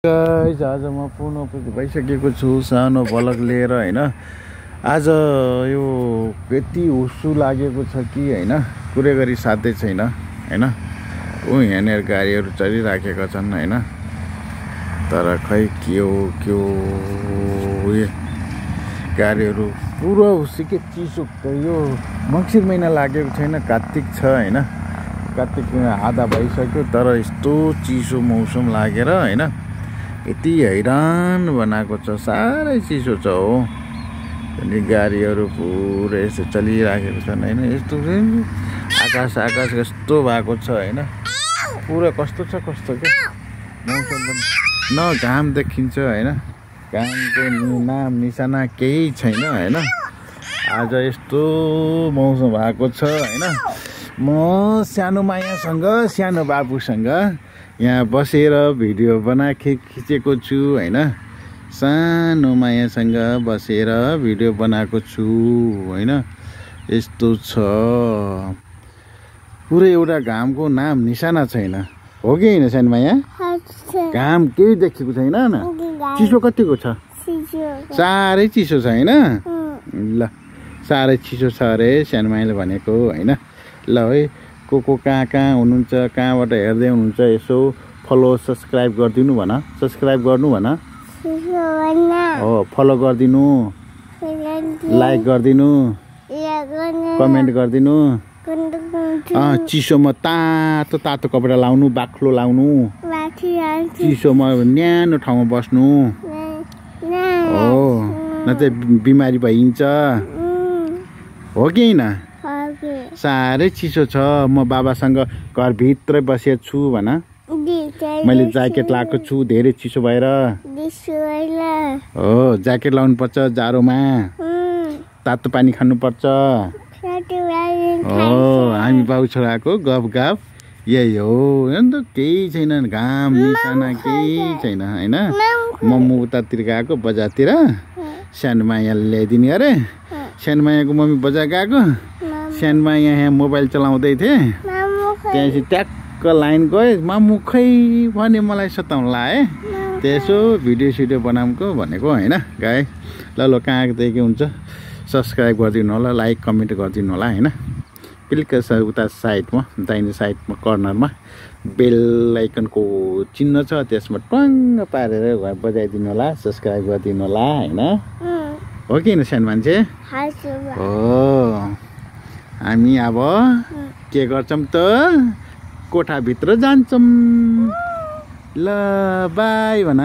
Guys आज म पुनः भइसकेको छु सानो भलक लिएर हैन। आज यो यति हुस्सु लागेको छ कि हैन, कुरै गरी साध्यै छैन हैन। यहाँनिर गाडीहरू चलिराखेका छन् हैन, तर खै के हो गाडीहरू पुरा हुस्सी के चिसो। यो मङ्सिर महिना लागेको छैन, कार्तिक छ हैन। कार्तिक आधा भइसक्यो तर यस्तो चिसो मौसम लागेर हैन यति हैरान बनाएको छ, साह्रै चिसो छ हो। अनि गाडीहरू पुरै यसो चलिराखेको छन् हैन। यस्तो आकाश कस्तो भएको छ हैन, पुरा कस्तो छ कस्तो के मौसम पनि न घाम देखिन्छ हैन, घामको नाम निशाना केही छैन हैन। आज यस्तो मौसम भएको छ हैन। म सानो मायासँग सानो बाबुसँग यहाँ बसेर भिडियो खिचेको छु हैन। सानो मायासँग बसेर भिडियो बनाएको छु हैन। यस्तो छ पुरै एउटा घामको नाम निशाना छैन हो कि हैन सानो माया? घाम केही देखेको छैन न। चिसो कतिको छ? साह्रै चिसो छ हैन। ल साह्रै चिसो छ अरे सानो मायाले भनेको हैन। ल है को कहाँ हुनुहुन्छ, कहाँबाट हेर्दै हुनुहुन्छ, यसो फलो सब्सक्राइब गरिदिनु भन। सब्सक्राइब गर्नु भन हो, फलो गरिदिनु, लाइक गरिदिनु, कमेन्ट गरिदिनु। चिसोमा तातो तातो कपडा लाउनु, बाक्लो लाउनु, चिसोमा न्यानो ठाउँमा बस्नु हो, न त बिमारी भइन्छ हो कि हैन? साह्रै चिसो छ। म बाबासँग घरभित्रै बसेको छु भन। मैले ज्याकेट लगाएको छु धेरै चिसो भएर हो। ज्याकेट लाउनु पर्छ जाडोमा, तातो पानी खानु पर्छ हो। हामी बाउ छोराको गफ यही हो अन्त, केही छैन, घाम निशाना केही छैन हैन। मम्मी उतातिर गएको बजारतिर, सानो माया ल्याइदिने अरे। सानो मायाको मम्मी बजार गएको, सानो माया यहाँ मोबाइल चलाउँदै थिएँ, त्यहाँपछि ट्याक्क लाइन गएँ। मामु खै भने मलाई सताउन लाए, त्यसो भिडियो बनाएको भनेको हैन। गाए ल कहाँदेखि हुन्छ सब्सक्राइब गरिदिनु होला, लाइक कमेन्ट गरिदिनु होला हैन। पिल्क उता साइडमा दाहिने साइडमा कर्नरमा बेल आइकनको चिन्ह छ, त्यसमा टङ्ग पारेर घर बजाइदिनु होला, सब्सक्राइब गरिदिनु होला हैन। हो कि हैन सानो मान्छे? हो। हामी अब के गर्छौँ त, कोठाभित्र जान्छौँ। ल बाई भन।